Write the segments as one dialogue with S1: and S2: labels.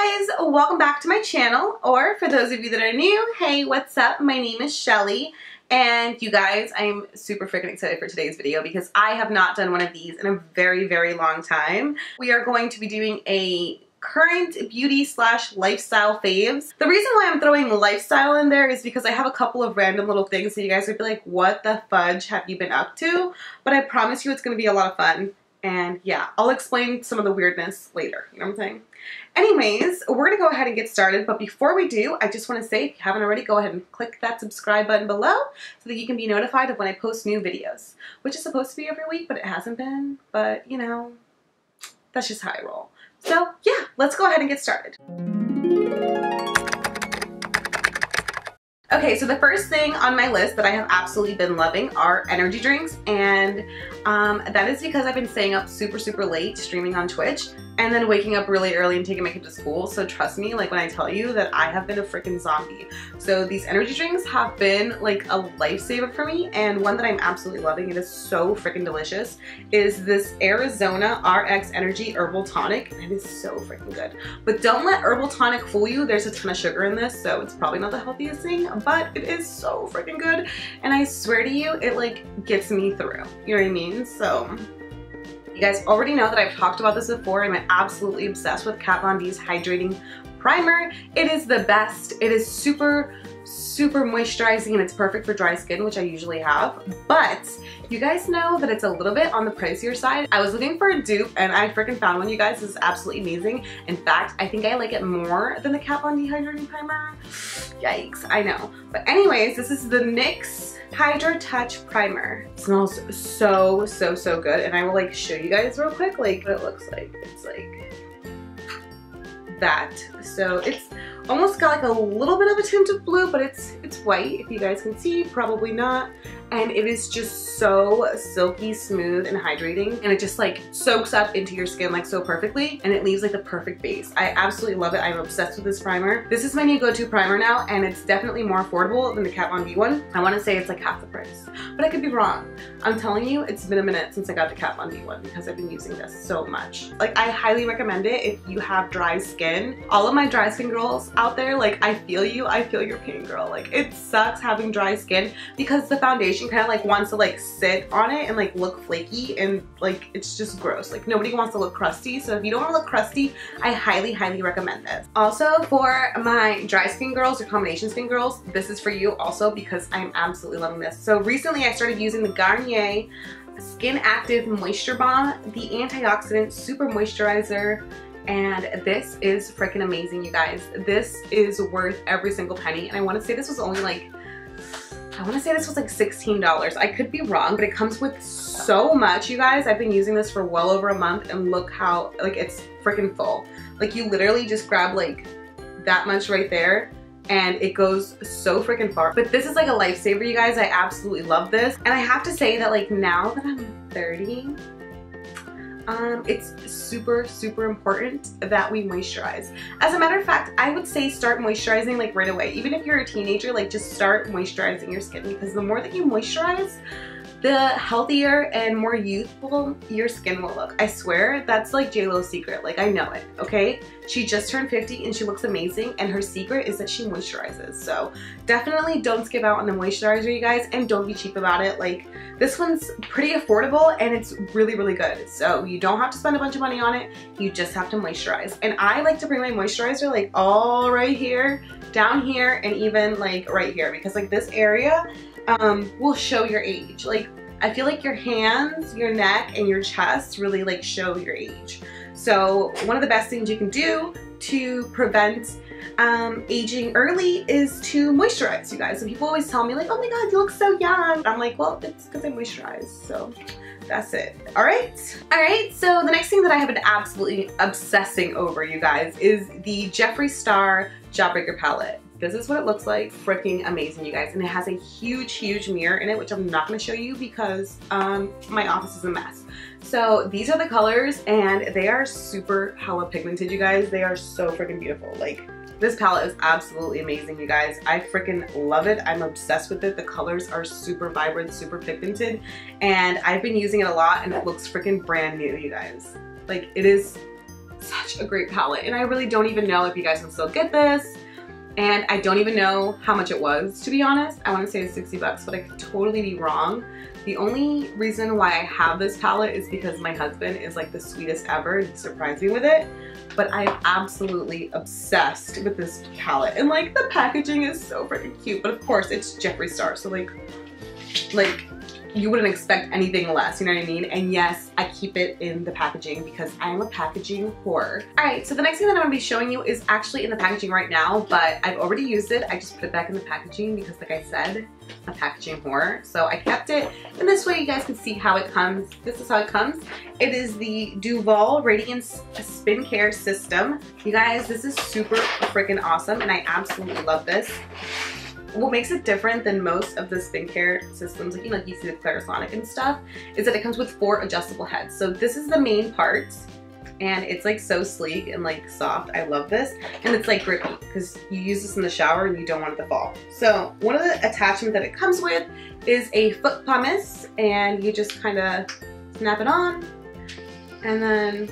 S1: Hey guys, welcome back to my channel, or for those of you that are new, hey, what's up? My name is Shelly, and you guys, I am super freaking excited for today's video because I have not done one of these in a very, very long time. We are going to be doing a current beauty / lifestyle faves. The reason why I'm throwing lifestyle in there is because I have a couple of random little things that you guys would be like, what the fudge have you been up to? But I promise you it's going to be a lot of fun. And yeah, I'll explain some of the weirdness later, you know what I'm saying? Anyways, we're gonna go ahead and get started, but before we do, I just wanna say, if you haven't already, go ahead and click that subscribe button below so that you can be notified of when I post new videos, which is supposed to be every week, but it hasn't been, but you know, that's just how I roll. So yeah, let's go ahead and get started. Okay, so the first thing on my list that I have absolutely been loving are energy drinks, and that is because I've been staying up super late streaming on Twitch and then waking up really early and taking my kid to school. So trust me, like when I tell you that I have been a freaking zombie. So these energy drinks have been like a lifesaver for me, and one that I'm absolutely loving, it is so freaking delicious, is this Arizona RX Energy Herbal Tonic. It is so freaking good. But don't let herbal tonic fool you. There's a ton of sugar in this, so it's probably not the healthiest thing, but it is so freaking good. And I swear to you, it like gets me through. You know what I mean? So you guys already know that I've talked about this before. I'm absolutely obsessed with Kat Von D's Hydrating Primer. It is the best. It is super moisturizing and it's perfect for dry skin, which I usually have. But you guys know that it's a little bit on the pricier side. I was looking for a dupe and I freaking found one, you guys. This is absolutely amazing. In fact, I think I like it more than the Kat Von D Hydrating Primer. Yikes, I know. But anyways, this is the NYX Hydra Touch Primer. It smells so good, and I will like show you guys real quick like what it looks like. It's like that. So it's almost got like a little bit of a tint of blue, but it's white, if you guys can see, probably not. And it is just so silky smooth and hydrating, and it just like soaks up into your skin like so perfectly, and it leaves like the perfect base. I absolutely love it. I'm obsessed with this primer. This is my new go-to primer now, and it's definitely more affordable than the Kat Von D one. I want to say it's like half the price, but I could be wrong. I'm telling you, it's been a minute since I got the Kat Von D one because I've been using this so much. Like, I highly recommend it if you have dry skin. All of my dry skin girls out there, like, I feel you. I feel your pain, girl. Like, it sucks having dry skin because the foundation kind of like wants to like sit on it and like look flaky, and like it's just gross. Like, nobody wants to look crusty. So if you don't want to look crusty, I highly recommend this. Also, for my dry skin girls or combination skin girls, this is for you also because I'm absolutely loving this. So recently I started using the Garnier Skin Active Moisture Balm, the antioxidant super moisturizer, and this is freaking amazing, you guys. This is worth every single penny, and I want to say this was only like, I want to say this was like $16. I could be wrong, but it comes with so much, you guys. I've been using this for well over a month, and look how, like, it's freaking full. Like, you literally just grab like that much right there, and it goes so freaking far. But this is like a lifesaver, you guys. I absolutely love this. And I have to say that like now that I'm 30, it's super important that we moisturize. As a matter of fact, I would say start moisturizing like right away. Even if you're a teenager, like just start moisturizing your skin, because the more that you moisturize, the healthier and more youthful your skin will look. I swear, that's like J-Lo's secret. Like, I know it, okay? She just turned 50 and she looks amazing, and her secret is that she moisturizes. So definitely don't skip out on the moisturizer, you guys, and don't be cheap about it. Like, this one's pretty affordable and it's really good. So you don't have to spend a bunch of money on it. You just have to moisturize. And I like to bring my moisturizer like all right here, down here, and even like right here, because like this area will show your age. Like, I feel like your hands, your neck, and your chest really like show your age. So one of the best things you can do to prevent aging early is to moisturize, you guys. And people always tell me like, oh my god, you look so young. I'm like, well, it's because I moisturize. So that's it. Alright, so the next thing that I have been absolutely obsessing over, you guys, is the Jeffree Star Jawbreaker palette. This is what it looks like. Freaking amazing, you guys. And it has a huge mirror in it, which I'm not going to show you because my office is a mess. So these are the colors, and they are super hella pigmented, you guys. They are so freaking beautiful. Like, this palette is absolutely amazing, you guys. I freaking love it. I'm obsessed with it. The colors are super vibrant, super pigmented, and I've been using it a lot, and it looks freaking brand new, you guys. Like, it is such a great palette, and I really don't even know if you guys can still get this, and I don't even know how much it was, to be honest. I want to say it's 60 bucks, but I could totally be wrong. The only reason why I have this palette is because my husband is like the sweetest ever. He surprised me with it, but I'm absolutely obsessed with this palette, and like the packaging is so freaking cute. But of course it's Jeffree Star, so like you wouldn't expect anything less, you know what I mean? And yes, I keep it in the packaging because I'm a packaging whore. All right, so the next thing that I'm gonna be showing you is actually in the packaging right now, but I've already used it. I just put it back in the packaging because, like I said, I'm a packaging whore. So I kept it, and this way you guys can see how it comes. This is how it comes. It is the Duval Radiance Spin Care System. You guys, this is super freaking awesome, and I absolutely love this. What makes it different than most of the skincare systems, like you see the Clarisonic and stuff, is that it comes with 4 adjustable heads. So this is the main part, and it's like so sleek and like soft. I love this, and it's like grippy because you use this in the shower and you don't want it to fall. So one of the attachments that it comes with is a foot pumice, and you just kind of snap it on, and then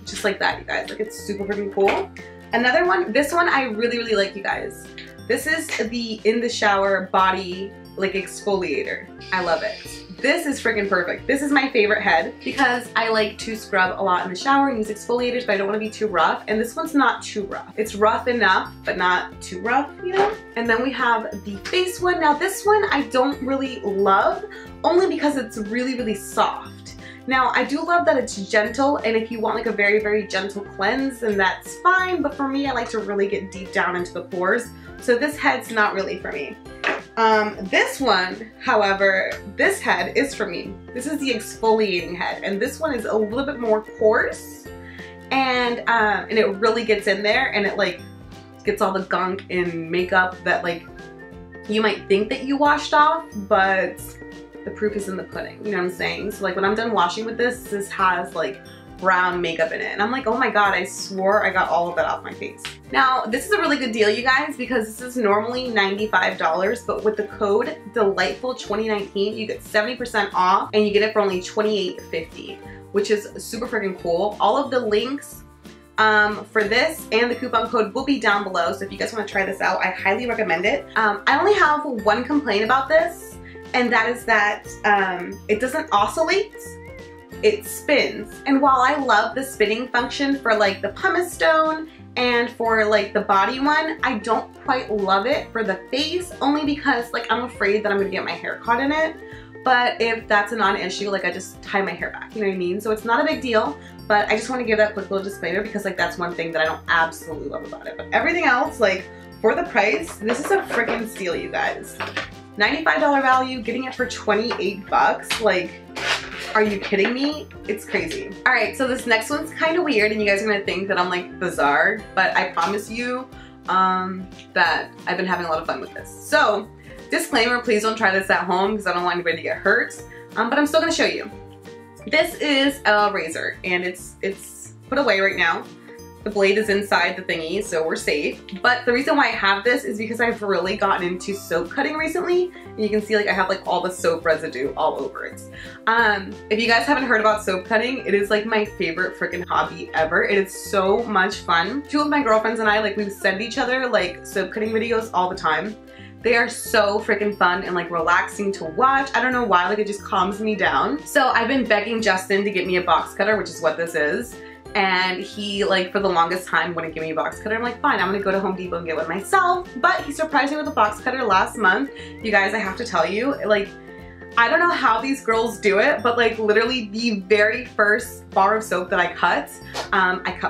S1: just like that, you guys. Like, it's super freaking cool. Another one, this one I really like, you guys. This is the in the shower body like exfoliator. I love it. This is freaking perfect. This is my favorite head because I like to scrub a lot in the shower and use exfoliators, but I don't want to be too rough. And this one's not too rough. It's rough enough, but not too rough, you know? And then we have the face one. Now this one I don't really love, only because it's really soft. Now I do love that it's gentle, and if you want like a very gentle cleanse, then that's fine. But for me, I like to really get deep down into the pores. So this head's not really for me. This one, however, this head is for me. This is the exfoliating head, and this one is a little bit more coarse, and it really gets in there, and it like gets all the gunk and makeup that like you might think that you washed off, but the proof is in the pudding. You know what I'm saying? So like when I'm done washing with this, this has like brown makeup in it, and I'm like, oh my god, I swore I got all of that off my face. Now this is a really good deal, you guys, because this is normally $95, but with the code DELIGHTFUL2019 you get 70% off, and you get it for only $28.50, which is super freaking cool. All of the links for this and the coupon code will be down below, so if you guys want to try this out, I highly recommend it. I only have one complaint about this, and that is that it doesn't oscillate. It spins, and while I love the spinning function for like the pumice stone and for like the body one, I don't quite love it for the face, only because like I'm afraid that I'm gonna get my hair caught in it. But if that's a non-issue, like I just tie my hair back, you know what I mean? So it's not a big deal, but I just want to give that quick little disclaimer because like that's one thing that I don't absolutely love about it. But everything else, like for the price, this is a freaking steal, you guys. $95 value, getting it for 28 bucks, like, are you kidding me? It's crazy. All right, so this next one's kind of weird, and you guys are gonna think that I'm like bizarre, but I promise you that I've been having a lot of fun with this. So, disclaimer, please don't try this at home because I don't want anybody to get hurt, but I'm still gonna show you. This is a razor, and it's put away right now. The blade is inside the thingy, so we're safe. But the reason why I have this is because I've really gotten into soap cutting recently. And you can see like I have like all the soap residue all over it. If you guys haven't heard about soap cutting, it is like my favorite freaking hobby ever. It is so much fun. 2 of my girlfriends and I, like we send each other like soap cutting videos all the time. They are so freaking fun and like relaxing to watch. I don't know why, like it just calms me down. So I've been begging Justin to get me a box cutter, which is what this is. And he, like, for the longest time wouldn't give me a box cutter. I'm like, fine, I'm gonna go to Home Depot and get one myself. But he surprised me with a box cutter last month. You guys, I have to tell you, like, I don't know how these girls do it, but like literally the very first bar of soap that I cut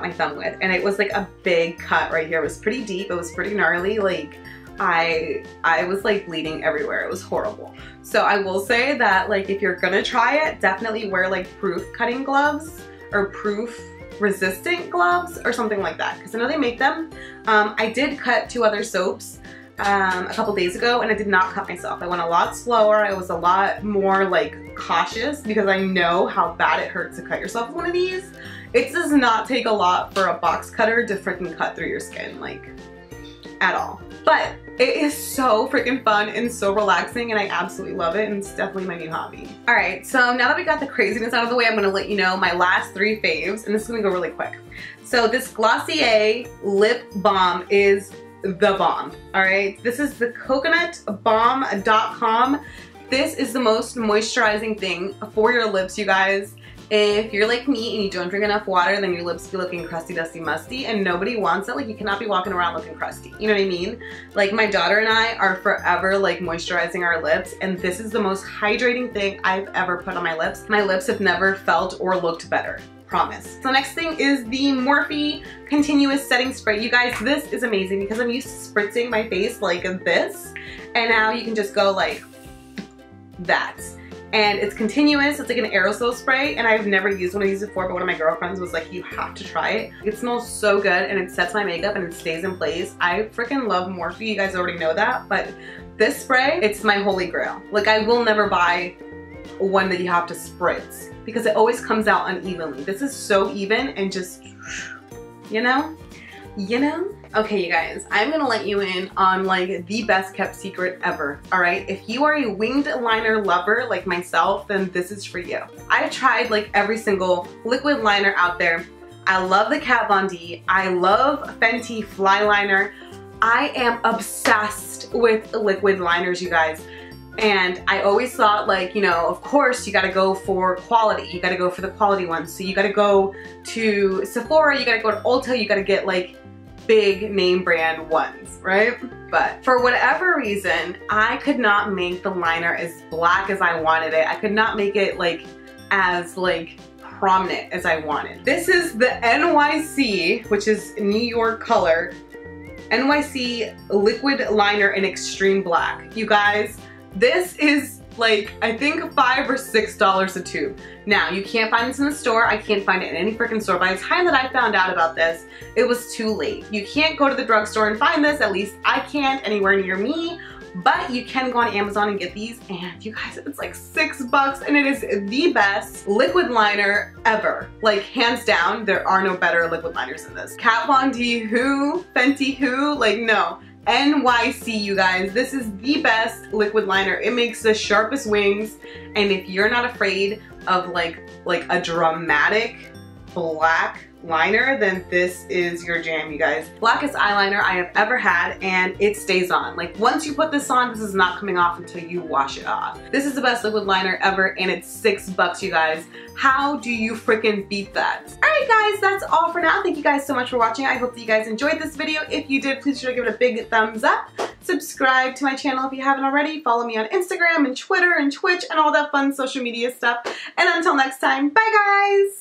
S1: my thumb with. And it was like a big cut right here. It was pretty deep, it was pretty gnarly. Like, I was like bleeding everywhere. It was horrible. So I will say that like if you're gonna try it, definitely wear like proof cutting gloves or proof resistant gloves or something like that, because I know they make them. I did cut 2 other soaps a couple days ago, and I did not cut myself. I went a lot slower. I was a lot more like cautious because I know how bad it hurts to cut yourself with one of these. It does not take a lot for a box cutter to freaking cut through your skin. Like, at all. But it is so freaking fun and so relaxing, and I absolutely love it, and it's definitely my new hobby. All right, so now that we got the craziness out of the way, I'm gonna let you know my last 3 faves, and this is gonna go really quick. So this Glossier lip balm is the bomb, all right? This is the coconutbalm.com. This is the most moisturizing thing for your lips, you guys. If you're like me and you don't drink enough water, then your lips be looking crusty, dusty, musty, and nobody wants it. Like, you cannot be walking around looking crusty. You know what I mean? Like, my daughter and I are forever like moisturizing our lips, and this is the most hydrating thing I've ever put on my lips. My lips have never felt or looked better. Promise. So next thing is the Morphe Continuous Setting Spray. You guys, this is amazing because I'm used to spritzing my face like this, and now you can just go like that. And it's continuous, it's like an aerosol spray, and I've never used one of these before, but one of my girlfriends was like, you have to try it. It smells so good, and it sets my makeup and it stays in place. I freaking love Morphe, you guys already know that, but this spray, it's my holy grail. Like, I will never buy one that you have to spritz because it always comes out unevenly. This is so even and just, you know? Okay, you guys, I'm gonna let you in on like the best kept secret ever, all right? If you are a winged liner lover like myself, then this is for you. I've tried like every single liquid liner out there. I love the Kat Von D. I love Fenty Fly Liner. I am obsessed with liquid liners, you guys. And I always thought, like, you know, of course you gotta go for quality. You gotta go for the quality ones. So you gotta go to Sephora, you gotta go to Ulta, you gotta get like big name brand ones, right? But for whatever reason, I could not make the liner as black as I wanted it. I could not make it like as like prominent as I wanted. This is the NYC, which is New York color, NYC liquid liner in extreme black. You guys, this is like, I think $5 or $6 a tube. Now, you can't find this in the store. I can't find it in any freaking store. By the time that I found out about this, it was too late. You can't go to the drugstore and find this. At least I can't anywhere near me. But you can go on Amazon and get these, and you guys, it's like $6, and it is the best liquid liner ever. Like, hands down, there are no better liquid liners than this. Kat Von D who? Fenty who? Like, no. NYC, you guys, this is the best liquid liner. It makes the sharpest wings, and if you're not afraid of like a dramatic black liner, then this is your jam, you guys. Blackest eyeliner I have ever had, and it stays on. Like, once you put this on, this is not coming off until you wash it off. This is the best liquid liner ever, and it's $6, you guys. How do you freaking beat that? Alright guys, that's all for now. Thank you guys so much for watching. I hope that you guys enjoyed this video. If you did, please sure to give it a big thumbs up. Subscribe to my channel if you haven't already. Follow me on Instagram and Twitter and Twitch and all that fun social media stuff. And until next time, bye guys!